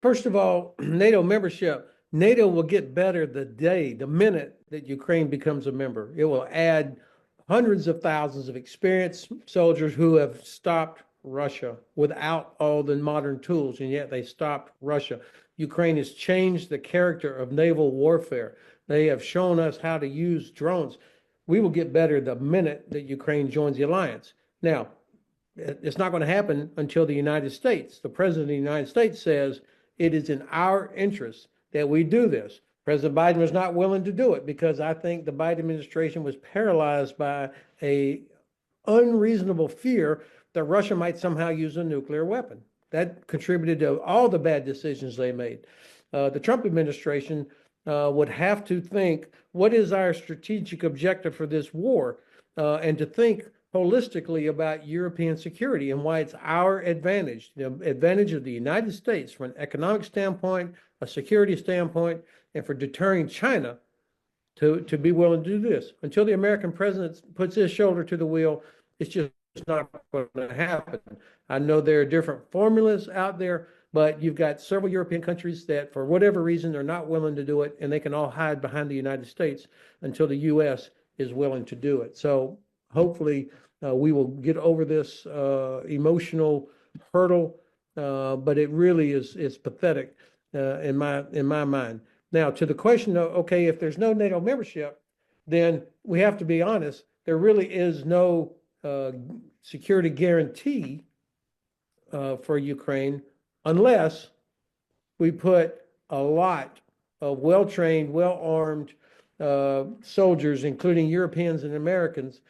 First of all, NATO membership, NATO will get better the minute that Ukraine becomes a member. It will add hundreds of thousands of experienced soldiers who have stopped Russia without all the modern tools, and yet they stopped Russia. Ukraine has changed the character of naval warfare. They have shown us how to use drones. We will get better the minute that Ukraine joins the alliance. Now, it's not going to happen until the United States. The President of the United States says it is in our interest that we do this. President Biden was not willing to do it because I think the Biden administration was paralyzed by a unreasonable fear that Russia might somehow use a nuclear weapon. That contributed to all the bad decisions they made. The Trump administration would have to think, what is our strategic objective for this war? And to think holistically about European security and why it's our advantage, the advantage of the United States from an economic standpoint, a security standpoint, and for deterring China to be willing to do this. Until the American president puts his shoulder to the wheel, it's just not going to happen. I know there are different formulas out there, but you've got several European countries that, for whatever reason, they're not willing to do it, and they can all hide behind the United States until the U.S. is willing to do it. So hopefully, we will get over this emotional hurdle, but it really is pathetic in my mind. Now, to the question of, okay, if there's no NATO membership, then we have to be honest. There really is no security guarantee for Ukraine unless we put a lot of well-trained, well-armed soldiers, including Europeans and Americans,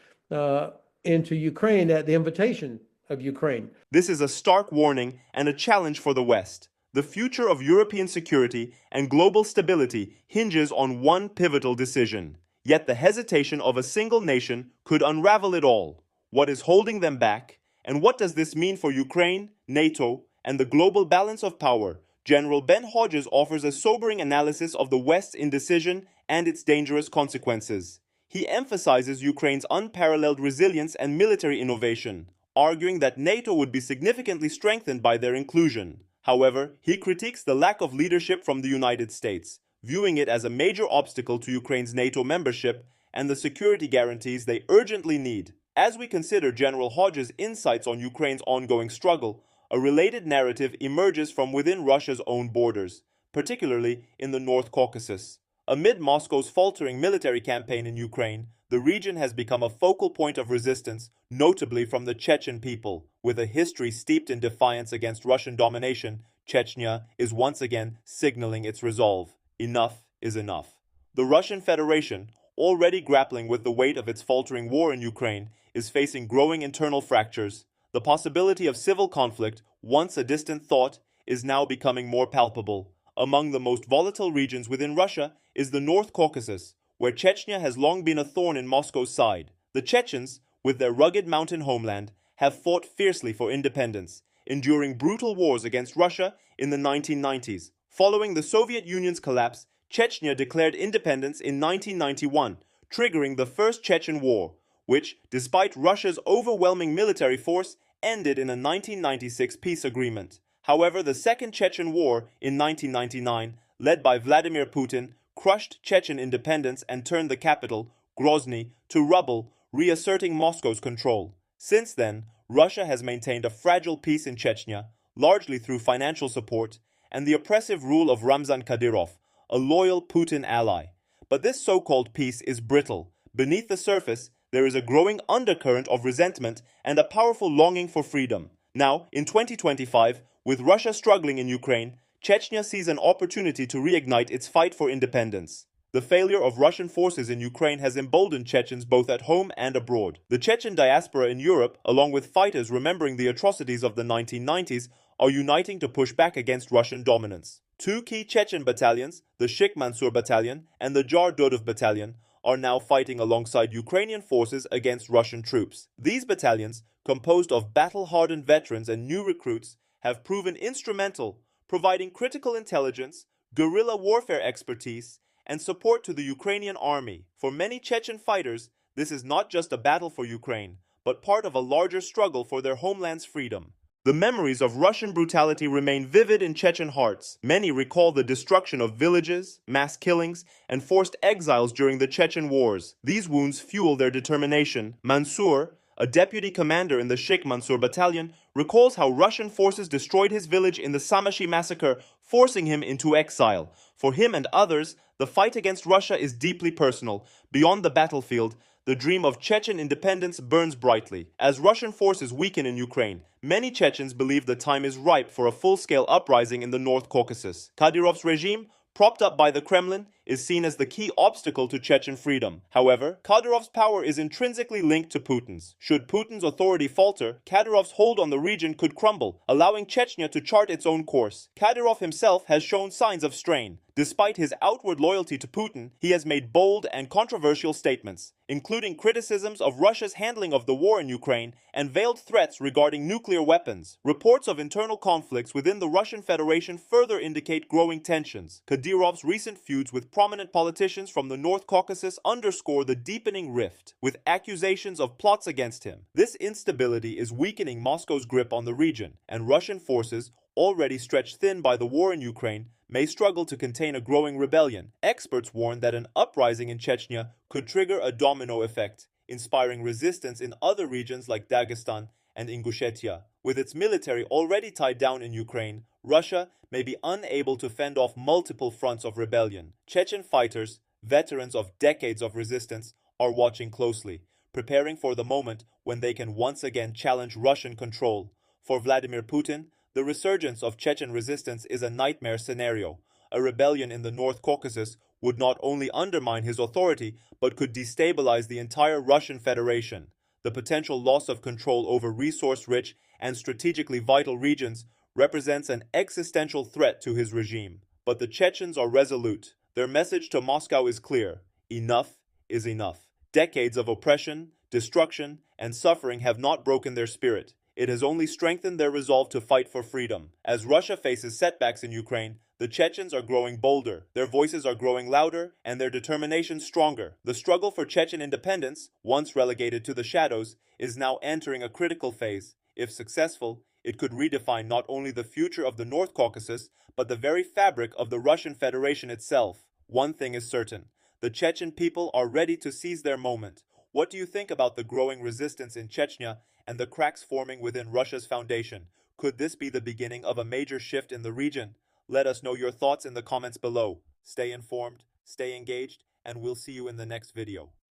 into Ukraine at the invitation of Ukraine. This is a stark warning and a challenge for the West. The future of European security and global stability hinges on one pivotal decision. Yet the hesitation of a single nation could unravel it all. What is holding them back? And what does this mean for Ukraine, NATO, and the global balance of power? General Ben Hodges offers a sobering analysis of the West's indecision and its dangerous consequences. He emphasizes Ukraine's unparalleled resilience and military innovation, arguing that NATO would be significantly strengthened by their inclusion. However, he critiques the lack of leadership from the United States, viewing it as a major obstacle to Ukraine's NATO membership and the security guarantees they urgently need. As we consider General Hodges' insights on Ukraine's ongoing struggle, a related narrative emerges from within Russia's own borders, particularly in the North Caucasus. Amid Moscow's faltering military campaign in Ukraine, the region has become a focal point of resistance, notably from the Chechen people. With a history steeped in defiance against Russian domination, Chechnya is once again signaling its resolve. Enough is enough. The Russian Federation, already grappling with the weight of its faltering war in Ukraine, is facing growing internal fractures. The possibility of civil conflict, once a distant thought, is now becoming more palpable. Among the most volatile regions within Russia is the North Caucasus, where Chechnya has long been a thorn in Moscow's side. The Chechens, with their rugged mountain homeland, have fought fiercely for independence, enduring brutal wars against Russia in the 1990s. Following the Soviet Union's collapse, Chechnya declared independence in 1991, triggering the First Chechen War, which, despite Russia's overwhelming military force, ended in a 1996 peace agreement. However, the Second Chechen War in 1999, led by Vladimir Putin, crushed Chechen independence and turned the capital, Grozny, to rubble, reasserting Moscow's control. Since then, Russia has maintained a fragile peace in Chechnya, largely through financial support, and the oppressive rule of Ramzan Kadyrov, a loyal Putin ally. But this so-called peace is brittle. Beneath the surface, there is a growing undercurrent of resentment and a powerful longing for freedom. Now, in 2025, with Russia struggling in Ukraine, Chechnya sees an opportunity to reignite its fight for independence. The failure of Russian forces in Ukraine has emboldened Chechens both at home and abroad. The Chechen diaspora in Europe, along with fighters remembering the atrocities of the 1990s, are uniting to push back against Russian dominance. Two key Chechen battalions, the Sheikh Mansour Battalion and the Jar Dodov Battalion, are now fighting alongside Ukrainian forces against Russian troops. These battalions, composed of battle-hardened veterans and new recruits, have proven instrumental, providing critical intelligence, guerrilla warfare expertise, and support to the Ukrainian army. For many Chechen fighters, this is not just a battle for Ukraine, but part of a larger struggle for their homeland's freedom. The memories of Russian brutality remain vivid in Chechen hearts. Many recall the destruction of villages, mass killings, and forced exiles during the Chechen wars. These wounds fuel their determination. Mansour, a deputy commander in the Sheikh Mansour battalion, recalls how Russian forces destroyed his village in the Samashi massacre, forcing him into exile. For him and others, the fight against Russia is deeply personal. Beyond the battlefield, the dream of Chechen independence burns brightly. As Russian forces weaken in Ukraine, many Chechens believe the time is ripe for a full-scale uprising in the North Caucasus. Kadyrov's regime, propped up by the Kremlin, is seen as the key obstacle to Chechen freedom. However, Kadyrov's power is intrinsically linked to Putin's. Should Putin's authority falter, Kadyrov's hold on the region could crumble, allowing Chechnya to chart its own course. Kadyrov himself has shown signs of strain. Despite his outward loyalty to Putin, he has made bold and controversial statements, including criticisms of Russia's handling of the war in Ukraine and veiled threats regarding nuclear weapons. Reports of internal conflicts within the Russian Federation further indicate growing tensions. Kadyrov's recent feuds with prominent politicians from the North Caucasus underscore the deepening rift, with accusations of plots against him. This instability is weakening Moscow's grip on the region, and Russian forces, already stretched thin by the war in Ukraine, may struggle to contain a growing rebellion. Experts warn that an uprising in Chechnya could trigger a domino effect, inspiring resistance in other regions like Dagestan and Ingushetia. With its military already tied down in Ukraine, Russia may be unable to fend off multiple fronts of rebellion. Chechen fighters, veterans of decades of resistance, are watching closely, preparing for the moment when they can once again challenge Russian control. For Vladimir Putin, the resurgence of Chechen resistance is a nightmare scenario. A rebellion in the North Caucasus would not only undermine his authority, but could destabilize the entire Russian Federation. The potential loss of control over resource-rich and strategically vital regions represents an existential threat to his regime. But the Chechens are resolute. Their message to Moscow is clear: enough is enough. Decades of oppression, destruction, and suffering have not broken their spirit. It has only strengthened their resolve to fight for freedom. As Russia faces setbacks in Ukraine, the Chechens are growing bolder, their voices are growing louder, and their determination stronger. The struggle for Chechen independence, once relegated to the shadows, is now entering a critical phase. If successful, it could redefine not only the future of the North Caucasus, but the very fabric of the Russian Federation itself. One thing is certain: the Chechen people are ready to seize their moment. What do you think about the growing resistance in Chechnya and the cracks forming within Russia's foundation? Could this be the beginning of a major shift in the region? Let us know your thoughts in the comments below. Stay informed, stay engaged, and we'll see you in the next video.